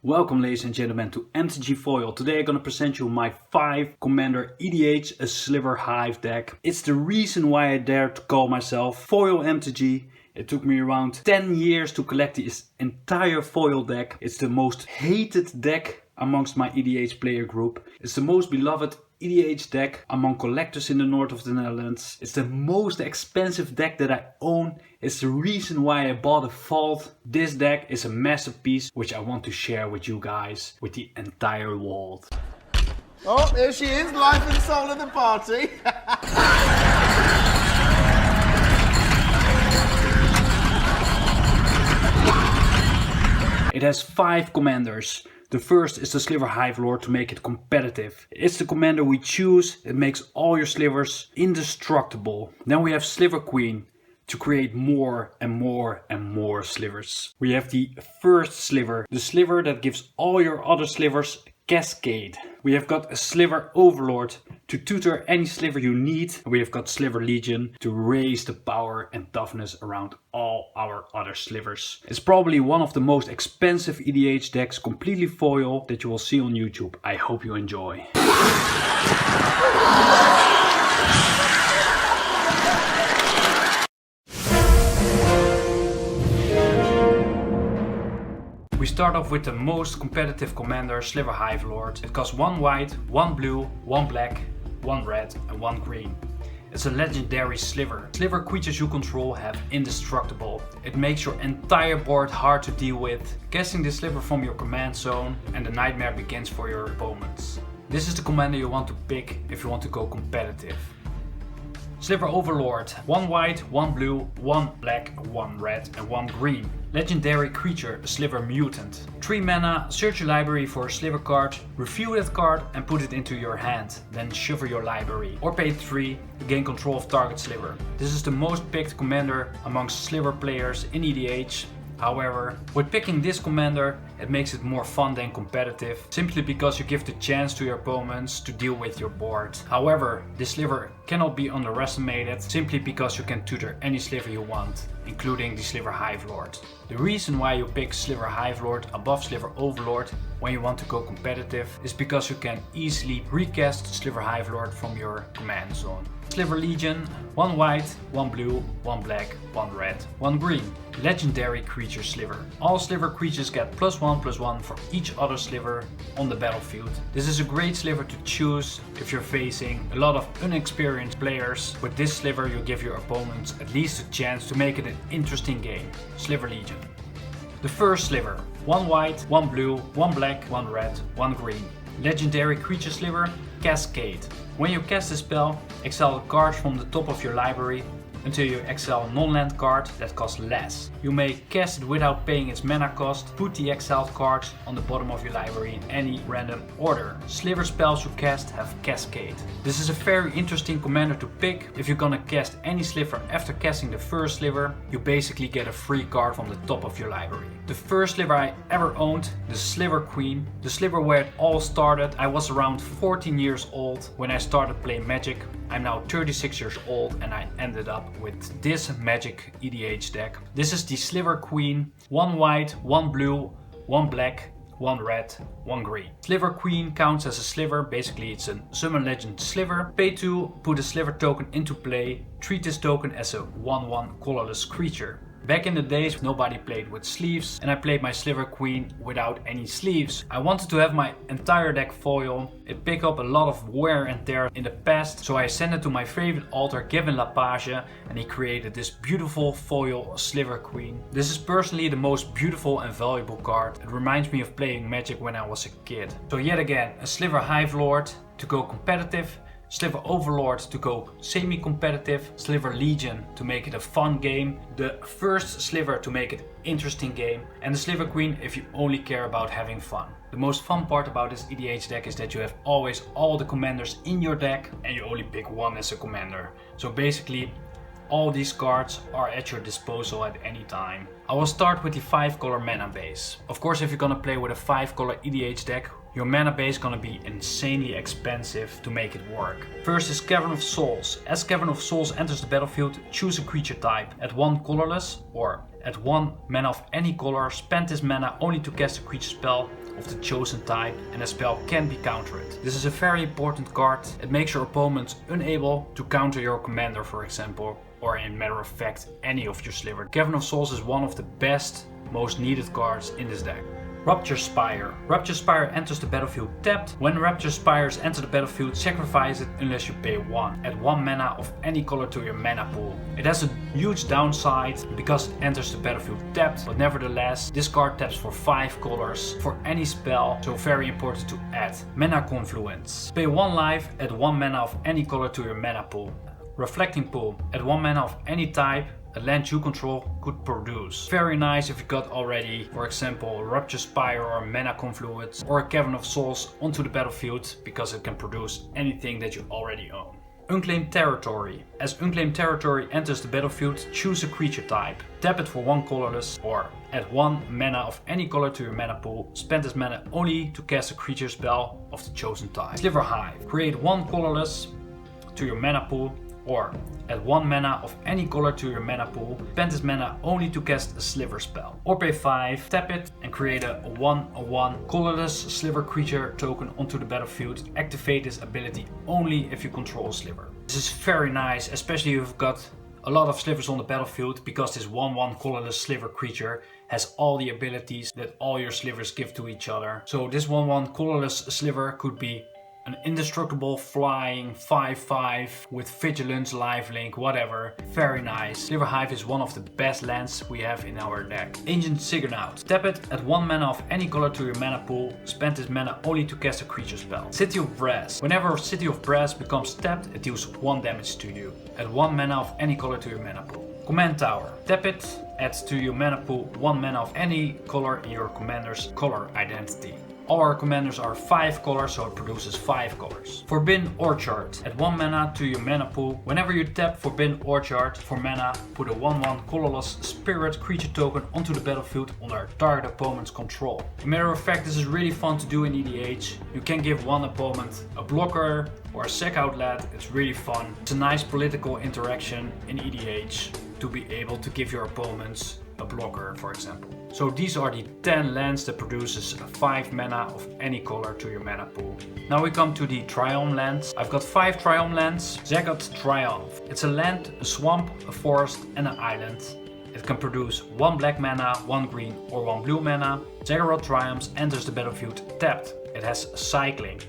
Welcome ladies and gentlemen to MTG Foil. Today I'm gonna present you my 5 Commander EDH a Sliver Hive deck. It's the reason why I dare to call myself Foil MTG. It took me around 10 years to collect this entire foil deck. It's the most hated deck amongst my EDH player group. It's the most beloved EDH deck among collectors in the north of the Netherlands. It's the most expensive deck that I own. It's the reason why I bought a vault. This deck is a masterpiece which I want to share with you guys, with the entire world. Oh, there she is, life and soul of the party. It has 5 commanders. The first is the Sliver Hivelord to make it competitive. It's the commander we choose. It makes all your slivers indestructible. Then we have Sliver Queen to create more and more and more slivers. We have the First Sliver, the sliver that gives all your other slivers cascade. We have got a Sliver Overlord to tutor any sliver you need. And we have got Sliver Legion to raise the power and toughness around all our other slivers. It's probably one of the most expensive EDH decks, completely foil, that you will see on YouTube. I hope you enjoy. We start off with the most competitive commander, Sliver Hivelord. It costs 1 white, 1 blue, 1 black, 1 red and 1 green. It's a legendary sliver. Sliver creatures you control have indestructible. It makes your entire board hard to deal with. Casting this sliver from your command zone and the nightmare begins for your opponents. This is the commander you want to pick if you want to go competitive. Sliver Overlord, 1 white, 1 blue, 1 black, 1 red and 1 green. Legendary creature, a Sliver Mutant. 3 mana, search your library for a Sliver card, review that card and put it into your hand. Then shuffle your library. Or pay 3 to gain control of target sliver. This is the most picked commander amongst sliver players in EDH. However, with picking this commander, it makes it more fun than competitive, simply because you give the chance to your opponents to deal with your board. However, this sliver cannot be underestimated, simply because you can tutor any sliver you want, including the Sliver Hivelord. The reason why you pick Sliver Hivelord above Sliver Overlord when you want to go competitive is because you can easily recast Sliver Hivelord from your command zone. Sliver Legion, 1 white, 1 blue, 1 black, 1 red, 1 green. Legendary creature sliver. All sliver creatures get +1/+1 for each other sliver on the battlefield. This is a great sliver to choose if you're facing a lot of inexperienced players. With this sliver you give your opponents at least a chance to make it an interesting game. Sliver Legion. The First Sliver. 1 white, 1 blue, 1 black, 1 red, 1 green. Legendary creature sliver, Cascade. When you cast a spell, exile a card from the top of your library until you exile a non-land card that costs less. You may cast it without paying its mana cost. Put the exiled cards on the bottom of your library in any random order. Sliver spells you cast have Cascade. This is a very interesting commander to pick. If you're gonna cast any sliver after casting the First Sliver, you basically get a free card from the top of your library. The first sliver I ever owned, the Sliver Queen, the sliver where it all started. I was around 14 years old when I started playing Magic. I'm now 36 years old and I ended up with this Magic EDH deck. This is the Sliver Queen, 1 white, 1 blue, 1 black, 1 red, 1 green. Sliver Queen counts as a sliver, basically it's a summon legend sliver. Pay 2, put a sliver token into play, treat this token as a 1/1 colorless creature. Back in the days nobody played with sleeves and I played my Sliver Queen without any sleeves. I wanted to have my entire deck foil. It picked up a lot of wear and tear in the past, so I sent it to my favorite alter Gavin Lapage and he created this beautiful foil Sliver Queen. This is personally the most beautiful and valuable card. It reminds me of playing Magic when I was a kid. So yet again, a Sliver Hivelord to go competitive, Sliver Overlord to go semi-competitive, Sliver Legion to make it a fun game, the First Sliver to make it interesting game, and the Sliver Queen if you only care about having fun. The most fun part about this EDH deck is that you have always all the commanders in your deck and you only pick one as a commander. So basically all these cards are at your disposal at any time. I will start with the 5-color mana base. Of course, if you're gonna play with a 5-color EDH deck, your mana base is gonna be insanely expensive to make it work. First is Cavern of Souls. As Cavern of Souls enters the battlefield, choose a creature type. At 1 colorless or at 1 mana of any color, spend this mana only to cast a creature spell of the chosen type and a spell can be countered. This is a very important card. It makes your opponent unable to counter your commander, for example, or in matter of fact any of your Sliver. Cavern of Souls is one of the best, most needed cards in this deck. Rapture Spire. Rapture Spire enters the battlefield tapped. When Rapture Spires enter the battlefield, sacrifice it unless you pay 1. Add 1 mana of any color to your mana pool. It has a huge downside because it enters the battlefield tapped, but nevertheless, this card taps for 5 colors for any spell, so very important to add. Mana Confluence. Pay 1 life, add 1 mana of any color to your mana pool. Reflecting Pool. Add 1 mana of any type a land you control could produce. Very nice if you got already, for example, Rapture Spire or Mana Confluence or a Cavern of Souls onto the battlefield, because it can produce anything that you already own. Unclaimed Territory. As Unclaimed Territory enters the battlefield, choose a creature type. Tap it for 1 colorless or add 1 mana of any color to your mana pool. Spend this mana only to cast a creature spell of the chosen type. Sliver Hive. Create 1 colorless to your mana pool or add 1 mana of any color to your mana pool. Spend this mana only to cast a Sliver spell. Or pay 5, tap it and create a 1/1 colorless Sliver creature token onto the battlefield. Activate this ability only if you control a Sliver. This is very nice, especially if you've got a lot of Slivers on the battlefield, because this 1/1 colorless Sliver creature has all the abilities that all your Slivers give to each other. So this 1/1 colorless Sliver could be an indestructible flying 5/5 with vigilance, lifelink, whatever. Very nice. Sliver Hive is one of the best lands we have in our deck. Ancient Sigurnaut. Tap it, add 1 mana of any color to your mana pool. Spend this mana only to cast a creature spell. City of Brass. Whenever City of Brass becomes tapped, it deals 1 damage to you. Add 1 mana of any color to your mana pool. Command Tower. Tap it, add to your mana pool 1 mana of any color in your commander's color identity. All our commanders are 5 colors, so it produces 5 colors. Forbidden Orchard. Add 1 mana to your mana pool. Whenever you tap Forbidden Orchard for mana, put a 1/1 colorless spirit creature token onto the battlefield under target opponent's control. As a matter of fact, this is really fun to do in EDH. You can give one opponent a blocker or a sack outlet. It's really fun. It's a nice political interaction in EDH to be able to give your opponents a blocker, for example. So these are the 10 lands that produces 5 mana of any color to your mana pool. Now we come to the Triumph lands. I've got 5 Triumph lands. Zagat Triumph. It's a land, a swamp, a forest and an island. It can produce 1 black mana, 1 green or 1 blue mana. Zaggarot Triumph enters the battlefield tapped. It has cycling.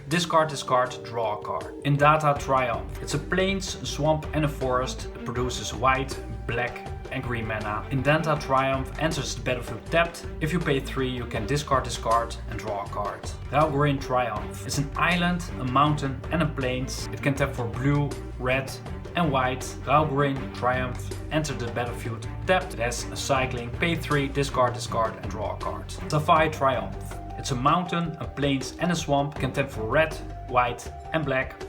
Discard this card, draw a card. Indata Triumph. It's a plains, a swamp and a forest. It produces white, black and green mana. Indata Triumph enters the battlefield tapped. If you pay 3, you can discard this card and draw a card. Raugreen Triumph. It's an island, a mountain and a plains. It can tap for blue, red and white. Raugreen Triumph enters the battlefield tapped. It has a cycling. Pay 3, discard this card and draw a card. Safai Triumph. It's a mountain, a plains and a swamp. Can tap for red, white and black.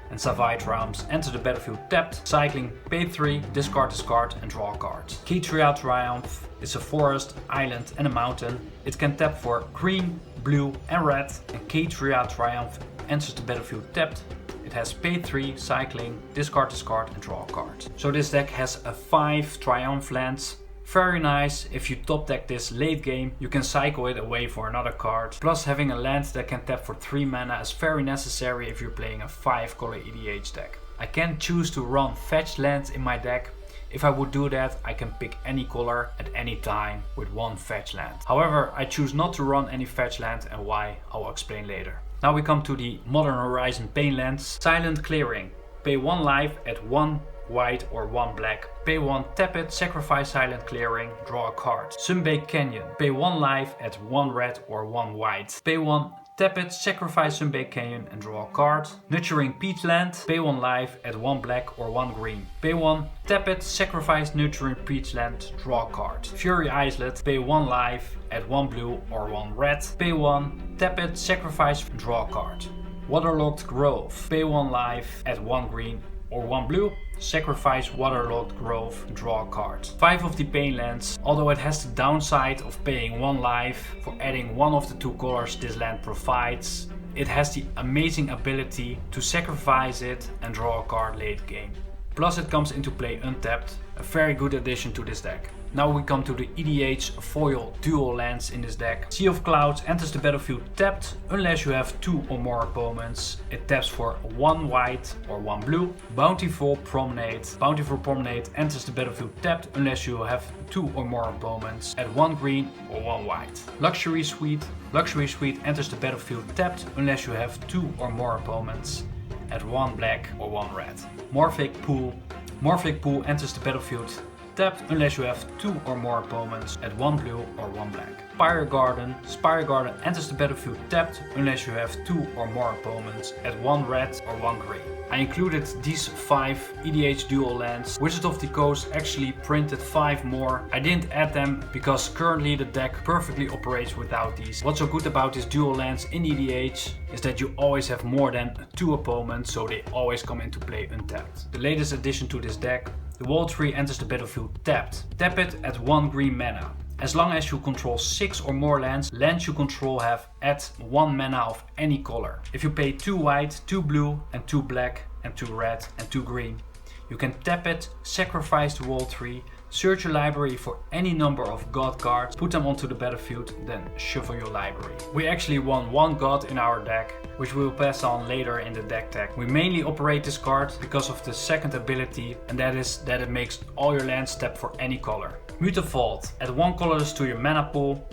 And Savai Triumphs enter the battlefield tapped. Cycling, pay 3, discard this card and draw a card. Ketria Triumph is a forest, island and a mountain. It can tap for green, blue and red. And Ketria Triumph enters the battlefield tapped. It has pay 3, cycling, discard this card and draw a card. So this deck has 5 Triumph lands. Very nice. If you top deck this late game, you can cycle it away for another card. Plus having a land that can tap for 3 mana is very necessary if you're playing a 5 color EDH deck. I can choose to run fetch lands in my deck. If I would do that, I can pick any color at any time with 1 fetch land. However, I choose not to run any fetch land, and why I'll explain later. Now we come to the Modern Horizon Pain lands. Silent Clearing. Pay 1 life at 1 white or 1 black. Pay 1, tap it, sacrifice Silent Clearing, draw a card. Sunbake Canyon. Pay 1 life at 1 red or 1 white. Pay 1, tap it, sacrifice Sunbake Canyon and draw a card. Nurturing Peatland. Pay 1 life at 1 black or 1 green. Pay 1, tap it, sacrifice Nurturing Peatland, draw a card. Fury Islet. Pay 1 life at 1 blue or 1 red. Pay 1, tap it, sacrifice, draw a card. Waterlogged Grove. Pay 1 life at 1 green or 1 blue. Sacrifice Waterlogged Grove and draw a card. 5 of the Pain lands. Although it has the downside of paying 1 life for adding 1 of the 2 colors this land provides, it has the amazing ability to sacrifice it and draw a card late game. Plus it comes into play untapped, a very good addition to this deck. Now we come to the EDH foil dual lands in this deck. Sea of Clouds enters the battlefield tapped unless you have 2 or more opponents. It taps for 1 white or 1 blue. Bountiful Promenade. Bountiful Promenade enters the battlefield tapped unless you have 2 or more opponents at 1 green or 1 white. Luxury Suite. Luxury Suite enters the battlefield tapped unless you have 2 or more opponents at 1 black or 1 red. Morphic Pool. Morphic Pool enters the battlefield tapped unless you have 2 or more opponents at 1 blue or 1 black. Spire Garden. Spire Garden enters the battlefield tapped unless you have 2 or more opponents at 1 red or 1 green. I included these 5 EDH dual lands. Wizard of the Coast actually printed 5 more. I didn't add them because currently the deck perfectly operates without these. What's so good about these dual lands in EDH is that you always have more than 2 opponents, so they always come into play untapped. The latest addition to this deck, the Wall Tree enters the battlefield tapped. Tap it at 1 green mana. As long as you control 6 or more lands, lands you control have at 1 mana of any color. If you pay 2 white, 2 blue and 2 black and 2 red and 2 green, you can tap it, sacrifice the Wall Tree, search your library for any number of god cards, put them onto the battlefield, then shuffle your library. We actually won 1 god in our deck, which we will pass on later in the deck tag. We mainly operate this card because of the second ability, and that is that it makes all your lands tap for any color. Mutavault. Add 1 colorless to your mana pool.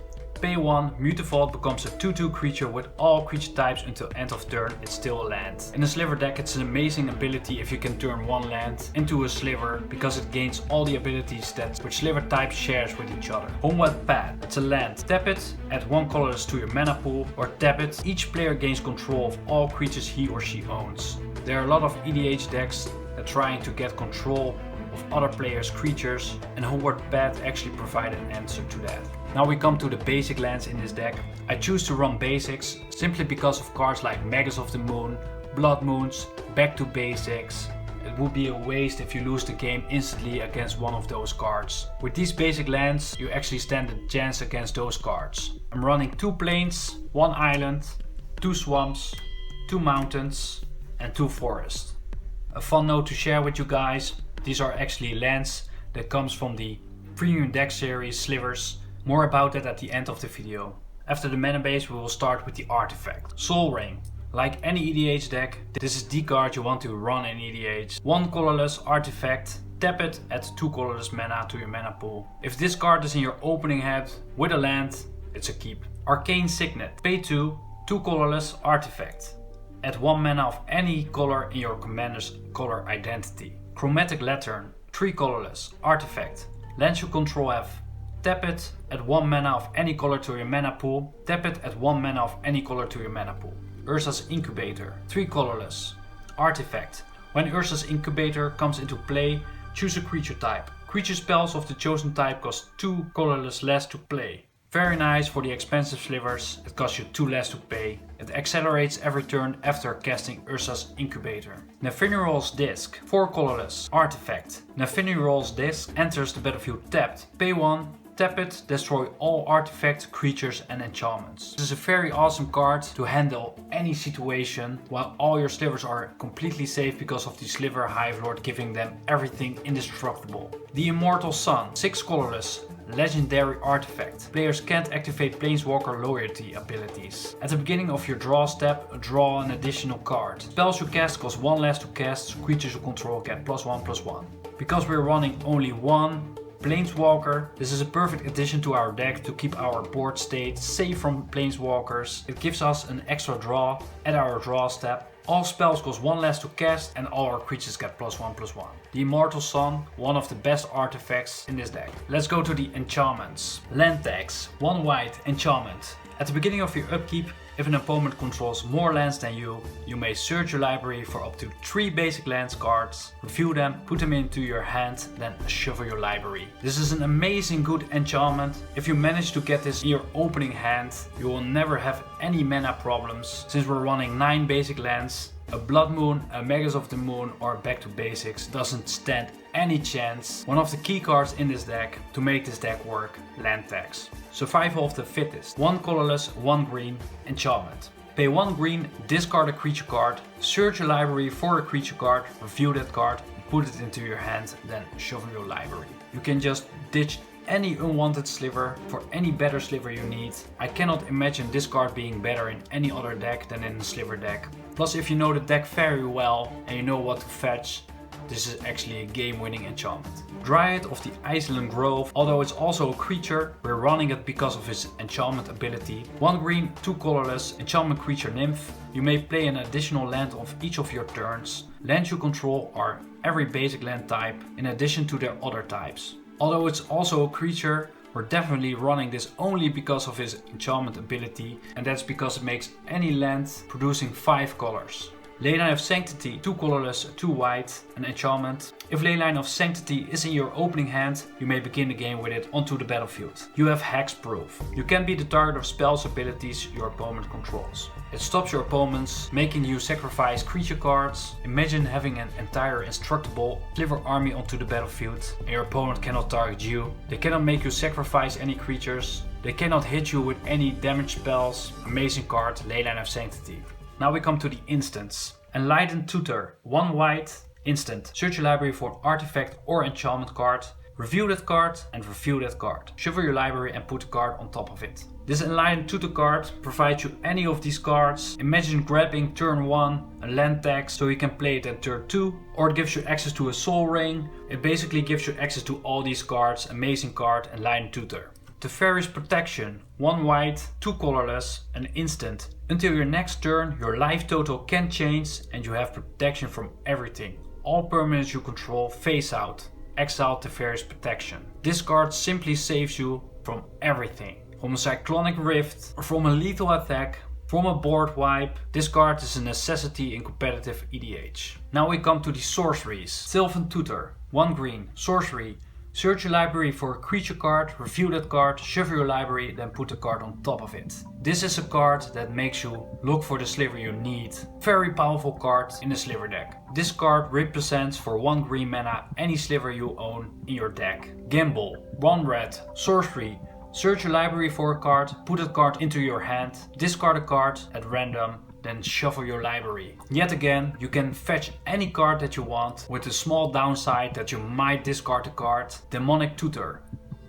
Pay 1, Mutavault becomes a 2/2 creature with all creature types until end of turn. It's still a land. In a Sliver deck it's an amazing ability if you can turn 1 land into a Sliver because it gains all the ability stats which Sliver type shares with each other. Homeward Path. It's a land. Tap it, add 1 colorless to your mana pool, or tap it. Each player gains control of all creatures he or she owns. There are a lot of EDH decks that are trying to get control of other players' creatures, and Homeward Path actually provided an answer to that. Now we come to the basic lands in this deck. I choose to run basics simply because of cards like Magus of the Moon, Blood Moons, Back to Basics. It would be a waste if you lose the game instantly against one of those cards. With these basic lands you actually stand a chance against those cards. I'm running 2 plains, 1 island, 2 swamps, 2 mountains and 2 forests. A fun note to share with you guys, these are actually lands that comes from the premium deck series Slivers. More about that at the end of the video. After the mana base we will start with the artifact. Soul Ring. Like any EDH deck, this is the card you want to run in EDH. 1 colorless artifact, tap it, add 2 colorless mana to your mana pool. If this card is in your opening hand with a land, it's a keep. Arcane Signet. Pay 2, 2 colorless artifact. Add 1 mana of any color in your commander's color identity. Chromatic Lantern. 3 colorless artifact. Lands you control have. Tap it, add 1 mana of any color to your mana pool. Tap it, add 1 mana of any color to your mana pool. Urza's Incubator. 3 colorless. Artifact. When Urza's Incubator comes into play, choose a creature type. Creature spells of the chosen type cost 2 colorless less to play. Very nice for the expensive Slivers, it costs you 2 less to pay. It accelerates every turn after casting Urza's Incubator. Nefinirol's Disc. 4 colorless. Artifact. Nefinirol's Disc enters the battlefield tapped. Pay 1. Tap it, destroy all artifacts, creatures and enchantments. This is a very awesome card to handle any situation while all your Slivers are completely safe because of the Sliver Hivelord giving them everything indestructible. The Immortal Sun. 6 colorless. Legendary artifact. Players can't activate Planeswalker loyalty abilities. At the beginning of your draw step, draw an additional card. Spells you cast cost 1 less to cast, so creatures you control get +1/+1. Because we're running only 1 Planeswalker, this is a perfect addition to our deck to keep our board state safe from Planeswalkers. It gives us an extra draw at our draw step. All spells cost 1 less to cast and all our creatures get +1/+1. The Immortal Sun, one of the best artifacts in this deck. Let's go to the enchantments. Land tags. 1 white enchantment. At the beginning of your upkeep, if an opponent controls more lands than you may search your library for up to 3 basic lands cards, review them, put them into your hand, then shuffle your library. This is an amazing good enchantment. If you manage to get this in your opening hand, you will never have any mana problems. Since we're running 9 basic lands, a Blood Moon, a Magus of the Moon or Back to Basics doesn't stand any chance. One of the key cards in this deck to make this deck work, land tags. Survival of the Fittest. 1 colorless, 1 green, enchantment. Pay 1 green, discard a creature card, search your library for a creature card, review that card, put it into your hand, then shuffle your library. You can just ditch any unwanted sliver for any better sliver you need. I cannot imagine this card being better in any other deck than in the sliver deck. Plus, if you know the deck very well and you know what to fetch, this is actually a game-winning enchantment. Dryad of the Island Grove, although it's also a creature, we're running it because of his enchantment ability. 1 green, 2 colorless, enchantment creature nymph. You may play an additional land of each of your turns. Lands you control are every basic land type in addition to their other types. Although it's also a creature, we're definitely running this only because of his enchantment ability, and that's because it makes any land producing 5 colors. Leyline of Sanctity, 2 colorless, 2 white, an enchantment. If Leyline of Sanctity is in your opening hand, you may begin the game with it onto the battlefield. You have Hexproof. You can be the target of spells abilities your opponent controls. It stops your opponents, making you sacrifice creature cards. Imagine having an entire indestructible Sliver army onto the battlefield and your opponent cannot target you. They cannot make you sacrifice any creatures. They cannot hit you with any damage spells. Amazing card, Leyline of Sanctity. Now we come to the instants. Enlightened Tutor, 1 white, instant. Search your library for an artifact or enchantment card. Review that card and review that card. Shuffle your library and put a card on top of it. This Enlightened Tutor card provides you any of these cards. Imagine grabbing turn 1 a land tax so you can play it at turn 2. Or it gives you access to a soul ring. It basically gives you access to all these cards. Amazing card, Enlightened Tutor. Teferi's Protection, 1 white, 2 colorless, an instant. Until your next turn, your life total can change and you have protection from everything. All permanents you control face out. Exile Teferi's Protection. This card simply saves you from everything. From a Cyclonic Rift, or from a lethal attack, from a board wipe. This card is a necessity in competitive EDH. Now we come to the sorceries. Sylvan Tutor, 1 green, sorcery. Search your library for a creature card, review that card, shuffle your library, then put the card on top of it. This is a card that makes you look for the sliver you need. Very powerful card in the sliver deck. This card represents for 1 green mana any sliver you own in your deck. Gamble, 1 red, sorcery. Search your library for a card, put that card into your hand, discard a card at random, then shuffle your library. Yet again, you can fetch any card that you want, with the small downside that you might discard a card. Demonic Tutor,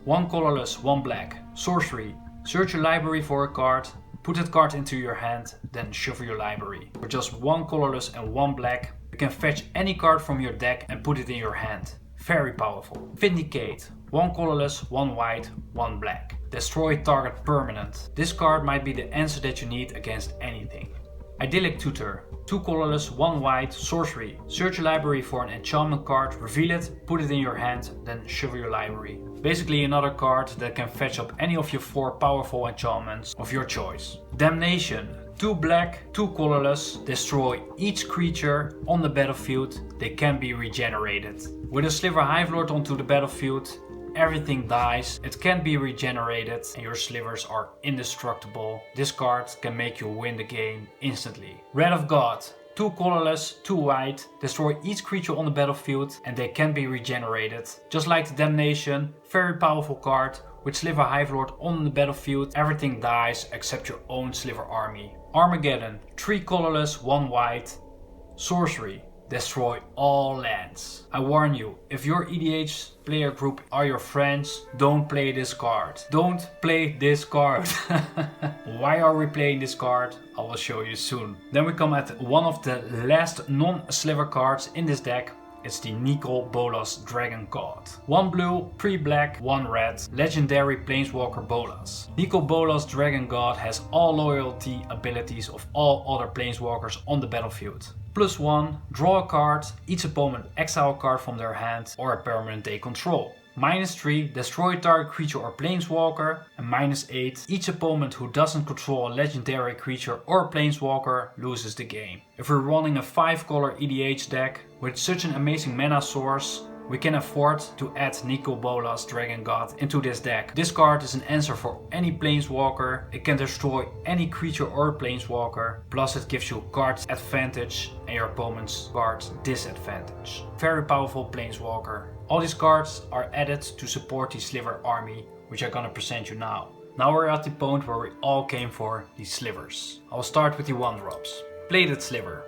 1 colorless, 1 black, sorcery. Search your library for a card, put that card into your hand, then shuffle your library. For just 1 colorless and 1 black, you can fetch any card from your deck and put it in your hand. Very powerful. Vindicate, 1 colorless, 1 white, 1 black. Destroy target permanent. This card might be the answer that you need against anything. Idyllic Tutor, 2 colorless, 1 white, sorcery. Search your library for an enchantment card, reveal it, put it in your hand, then shuffle your library. Basically another card that can fetch up any of your 4 powerful enchantments of your choice. Damnation, 2 black, 2 colorless. Destroy each creature on the battlefield. They can be regenerated. With a Sliver Hivelord onto the battlefield, everything dies, it can be regenerated and your slivers are indestructible. This card can make you win the game instantly. Wrath of God, 2 colorless, 2 white. Destroy each creature on the battlefield and they can be regenerated. Just like the Damnation, very powerful card. With Sliver Hivelord on the battlefield, everything dies except your own sliver army. Armageddon, 3 colorless, 1 white, sorcery. Destroy all lands. I warn you, if your EDH player group are your friends, don't play this card. Don't play this card. Why are we playing this card? I will show you soon. Then we come at one of the last non-sliver cards in this deck. It's the Nicol Bolas Dragon God. 1 blue, 3 black, 1 red, legendary Planeswalker Bolas. Nicol Bolas Dragon God has all loyalty abilities of all other Planeswalkers on the battlefield. +1, draw a card, each opponent exile a card from their hand or a permanent they control. -3, destroy a target creature or planeswalker. And -8, each opponent who doesn't control a legendary creature or planeswalker loses the game. If we're running a 5-color EDH deck with such an amazing mana source, we can afford to add Nicol Bolas Dragon God into this deck. This card is an answer for any planeswalker. It can destroy any creature or planeswalker. Plus it gives you card advantage and your opponent's card disadvantage. Very powerful planeswalker. All these cards are added to support the Sliver army, which I'm gonna present you now. Now we're at the point where we all came for the Slivers. I'll start with the 1-drops. Plated Sliver.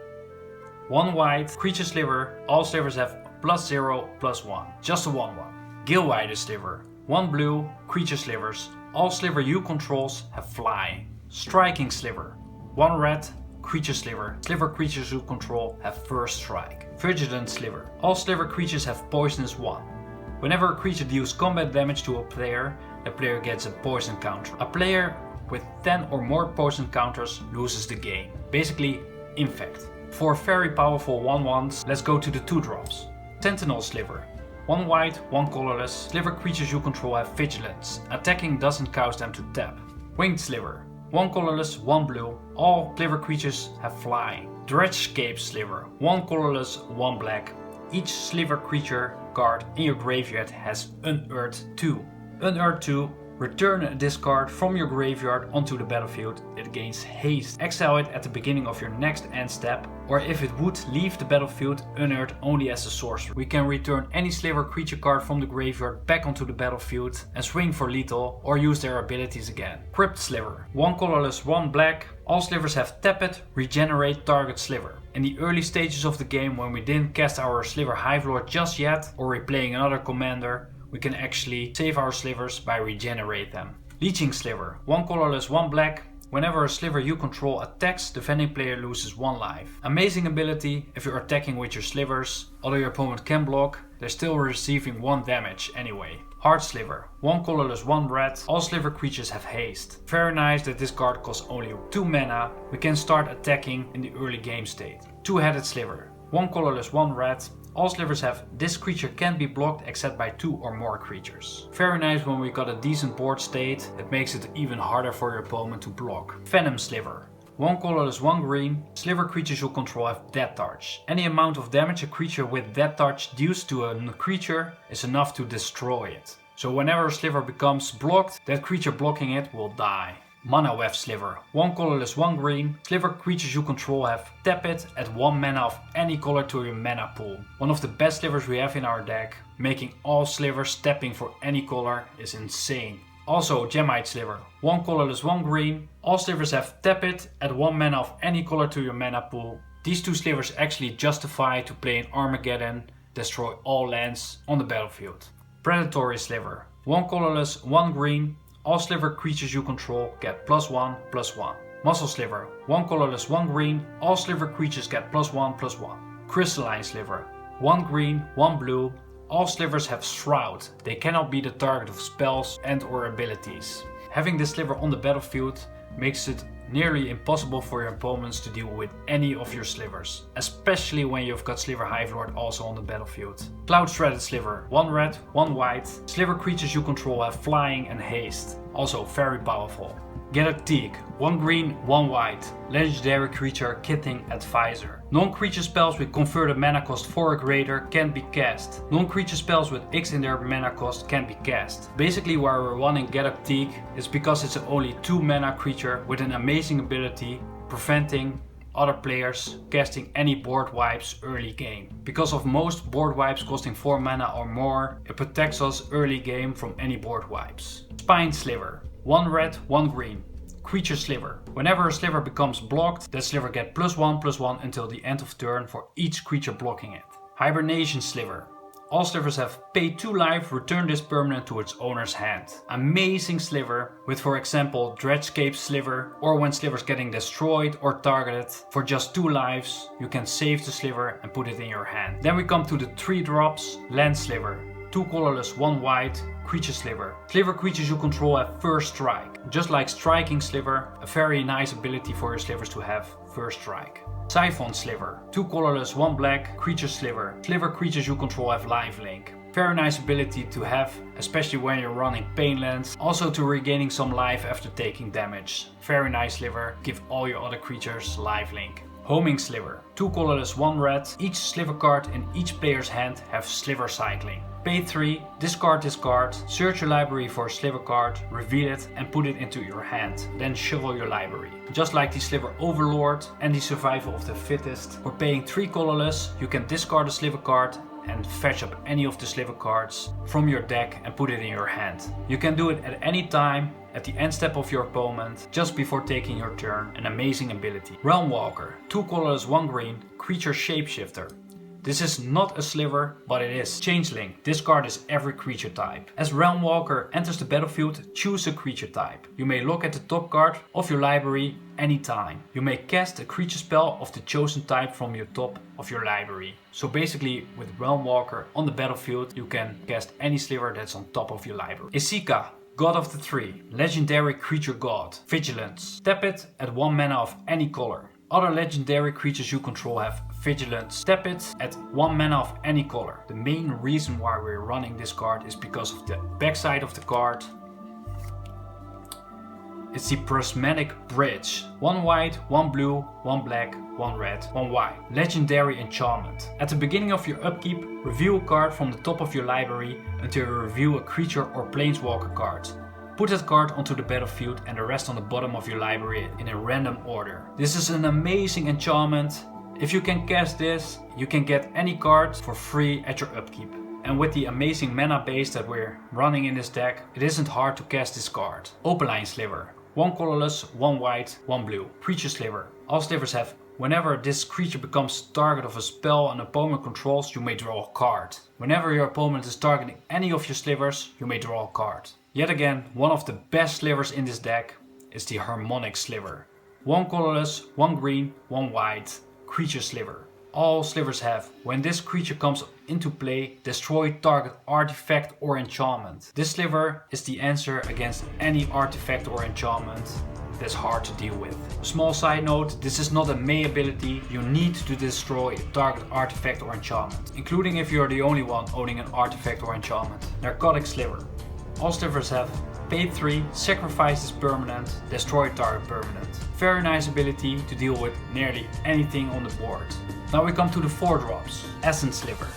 1 white, creature sliver. All slivers have +0/+1. Just a 1/1. Gilwide Sliver. 1 blue, creature slivers. All sliver you controls have fly. Striking Sliver. 1 red, creature sliver. Sliver creatures you control have first strike. Vigilant Sliver. All sliver creatures have poisonous 1. Whenever a creature deals combat damage to a player, the player gets a poison counter. A player with 10 or more poison counters loses the game. Basically, infect. For very powerful 1/1s, let's go to the 2-drops. Sentinel Sliver. 1 white, 1 colorless. Sliver creatures you control have vigilance. Attacking doesn't cause them to tap. Winged Sliver. 1 colorless, 1 blue. All sliver creatures have fly. Dredgescape Sliver. 1 colorless, 1 black. Each sliver creature card in your graveyard has Unearthed 2. Unearthed 2. Return a discard from your graveyard onto the battlefield. It gains haste. Exile it at the beginning of your next end step, or if it would leave the battlefield, unearth only as a sorcery. We can return any sliver creature card from the graveyard back onto the battlefield and swing for lethal or use their abilities again. Crypt Sliver. 1 colorless, 1 black. All slivers have tap it, regenerate target sliver. In the early stages of the game, when we didn't cast our Sliver Hivelord just yet, or replaying another commander, we can actually save our slivers by regenerate them. Leeching Sliver. 1 colorless, 1 black. Whenever a sliver you control attacks, the defending player loses 1 life. Amazing ability if you're attacking with your slivers. Although your opponent can block, they're still receiving 1 damage anyway. Heart Sliver. 1 colorless, 1 red. All sliver creatures have haste. Very nice that this card costs only 2 mana. We can start attacking in the early game state. Two-Headed Sliver. 1 colorless, 1 red. All slivers have this creature can't be blocked except by 2 or more creatures. Very nice when we got a decent board state. It makes it even harder for your opponent to block. Venom Sliver. 1 colorless, 1 green. Sliver creatures you control have Death Touch. Any amount of damage a creature with Death Touch deals to a creature is enough to destroy it. So whenever a sliver becomes blocked, that creature blocking it will die. Mana Weft Sliver. 1 colorless, 1 green. Sliver creatures you control have tap it at 1 mana of any color to your mana pool. One of the best slivers we have in our deck. Making all slivers tapping for any color is insane. Also Gemite Sliver. 1 colorless, 1 green. All slivers have tap it at 1 mana of any color to your mana pool. These 2 slivers actually justify to play in Armageddon, destroy all lands on the battlefield. Predatory Sliver. 1 colorless, 1 green. All sliver creatures you control get +1/+1. Muscle Sliver. 1 colorless, 1 green. All sliver creatures get +1/+1. Crystalline Sliver. 1 green, 1 blue. All slivers have Shroud. They cannot be the target of spells and or abilities. Having this sliver on the battlefield makes it nearly impossible for your opponents to deal with any of your slivers, especially when you've got Sliver Hivelord also on the battlefield. Cloud-Shredded Sliver. 1 red, 1 white. Sliver creatures you control have flying and haste. Also very powerful. Galactic. 1 green, 1 white. Legendary creature Kitting Advisor. Non-creature spells with converted mana cost 4 or greater can't be cast. Non-creature spells with X in their mana cost can't be cast. Basically why we're running Galactic is because it's an only 2 mana creature with an amazing ability preventing other players casting any board wipes early game. Because of most board wipes costing 4 mana or more, it protects us early game from any board wipes. Spine Sliver. 1 red, 1 green. Creature Sliver. Whenever a sliver becomes blocked, that sliver gets +1/+1 until the end of turn for each creature blocking it. Hibernation Sliver. All slivers have pay 2 life, return this permanent to its owner's hand. Amazing sliver with, for example, Dredgescape Sliver, or when slivers getting destroyed or targeted. For just 2 lives, you can save the sliver and put it in your hand. Then we come to the 3-drops, Land Sliver. 2 colorless, 1 white. Creature Sliver. Sliver creatures you control have First Strike. Just like Striking Sliver, a very nice ability for your slivers to have First Strike. Siphon Sliver. 2 colorless, 1 black. Creature Sliver. Sliver creatures you control have Lifelink. Very nice ability to have, especially when you're running Painlands. Also to regaining some life after taking damage. Very nice sliver. Give all your other creatures Lifelink. Homing Sliver. 2 colorless, 1 red. Each sliver card in each player's hand have Sliver Cycling. Pay 3, discard this card, search your library for a sliver card, reveal it and put it into your hand. Then shuffle your library. Just like the Sliver Overlord and the Survival of the Fittest. For paying 3 colorless, you can discard a sliver card and fetch up any of the sliver cards from your deck and put it in your hand. You can do it at any time, at the end step of your opponent, just before taking your turn. An amazing ability. Realm Walker. 2 colorless, 1 green. Creature Shapeshifter. This is not a sliver, but it is. Changeling. This card is every creature type. As Realm Walker enters the battlefield, choose a creature type. You may look at the top card of your library anytime. You may cast a creature spell of the chosen type from your top of your library. So basically with Realm Walker on the battlefield you can cast any sliver that's on top of your library. Isika, God of the Three, legendary creature god. Vigilance. Tap it at 1 mana of any color. Other legendary creatures you control have Vigilance. Tap it at 1 mana of any color. The main reason why we're running this card is because of the backside of the card. It's the Prismatic Bridge. 1 white, 1 blue, 1 black, 1 red, 1 white. Legendary enchantment. At the beginning of your upkeep, review a card from the top of your library until you review a creature or planeswalker card. Put that card onto the battlefield and the rest on the bottom of your library in a random order. This is an amazing enchantment. If you can cast this, you can get any card for free at your upkeep. And with the amazing mana base that we're running in this deck, it isn't hard to cast this card. Opaline Sliver. 1 colorless, 1 white, 1 blue. Creature Sliver. All slivers have, whenever this creature becomes target of a spell an opponent controls, you may draw a card. Whenever your opponent is targeting any of your slivers, you may draw a card. Yet again, one of the best slivers in this deck is the Harmonic Sliver. 1 colorless, 1 green, 1 white. Creature Sliver. All slivers have, when this creature comes into play, destroy target artifact or enchantment. This sliver is the answer against any artifact or enchantment that's hard to deal with. Small side note, this is not a May ability. You need to destroy a target artifact or enchantment, including if you're the only one owning an artifact or enchantment. Narcotic Sliver. All slivers have pay 3, sacrifice this permanent, destroy target permanent. Very nice ability to deal with nearly anything on the board. Now we come to the 4 drops. Essence Sliver.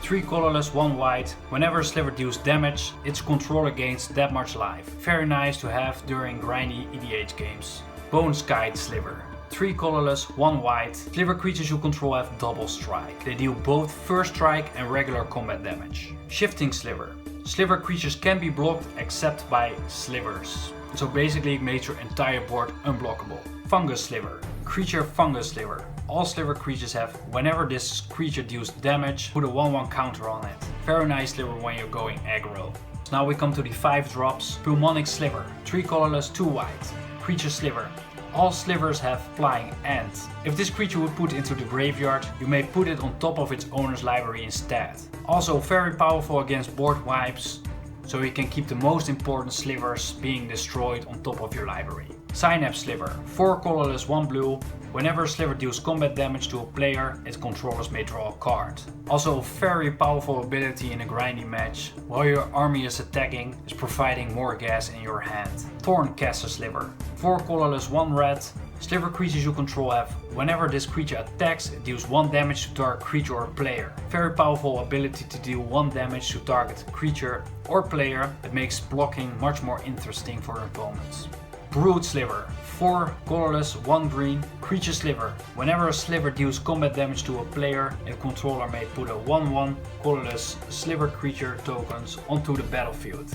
3 colorless, 1 white. Whenever a sliver deals damage, its controller gains that much life. Very nice to have during grindy EDH games. Bone Skite Sliver. 3 colorless, 1 white. Sliver creatures you control have double strike. They deal both first strike and regular combat damage. Shifting Sliver. Sliver creatures can be blocked except by slivers. So basically it makes your entire board unblockable. Fungus Sliver. Creature Fungus Sliver. All sliver creatures have, whenever this creature deals damage, put a 1/1 counter on it. Very nice sliver when you're going aggro. Now we come to the 5 drops. Pulmonic Sliver. 3 colorless, 2 white. Creature Sliver. All slivers have Flying Ant. If this creature would put into the graveyard, you may put it on top of its owner's library instead. Also very powerful against board wipes, so you can keep the most important slivers being destroyed on top of your library. Synapse Sliver. 4 colorless, 1 blue. Whenever a sliver deals combat damage to a player, its controllers may draw a card. Also a very powerful ability in a grindy match. While your army is attacking, is providing more gas in your hand. Thorncaster Sliver. 4 colorless, 1 red. Sliver creatures you control have, whenever this creature attacks, it deals 1 damage to target creature or player. Very powerful ability to deal 1 damage to target creature or player that makes blocking much more interesting for opponents. Brood Sliver. 4 colorless, 1 green. Creature Sliver. Whenever a sliver deals combat damage to a player, a controller may put a 1/1 colorless sliver creature tokens onto the battlefield.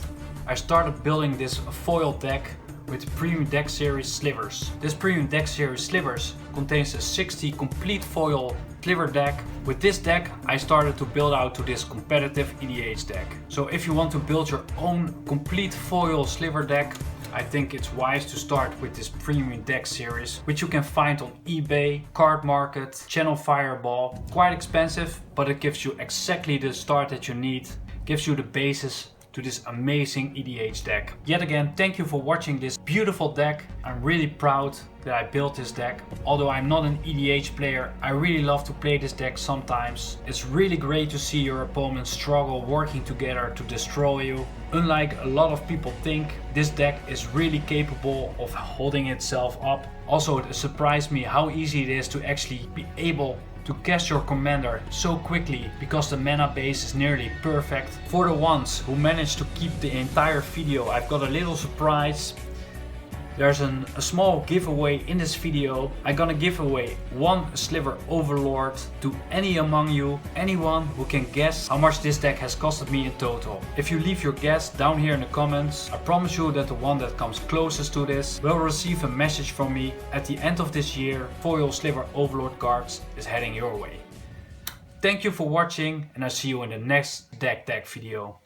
I started building this foil deck with Premium Deck Series Slivers. This Premium Deck Series Slivers contains a 60 complete foil sliver deck. With this deck I started to build out to this competitive EDH deck. So if you want to build your own complete foil sliver deck, I think it's wise to start with this Premium Deck Series, which you can find on eBay, Card Market, Channel Fireball. Quite expensive, but it gives you exactly the start that you need, gives you the basis to this amazing EDH deck. Yet again, thank you for watching this beautiful deck. I'm really proud that I built this deck. Although I'm not an EDH player, I really love to play this deck sometimes. It's really great to see your opponents struggle working together to destroy you. Unlike a lot of people think, this deck is really capable of holding itself up. Also, it surprised me how easy it is to actually be able to cast your commander so quickly because the mana base is nearly perfect. For the ones who managed to keep the entire video, I've got a little surprise. There's a small giveaway in this video. I'm gonna give away 1 Sliver Overlord to any among you, anyone who can guess how much this deck has costed me in total. If you leave your guess down here in the comments, I promise you that the one that comes closest to this will receive a message from me. At the end of this year, foil Sliver Overlord cards is heading your way. Thank you for watching and I'll see you in the next deck tag video.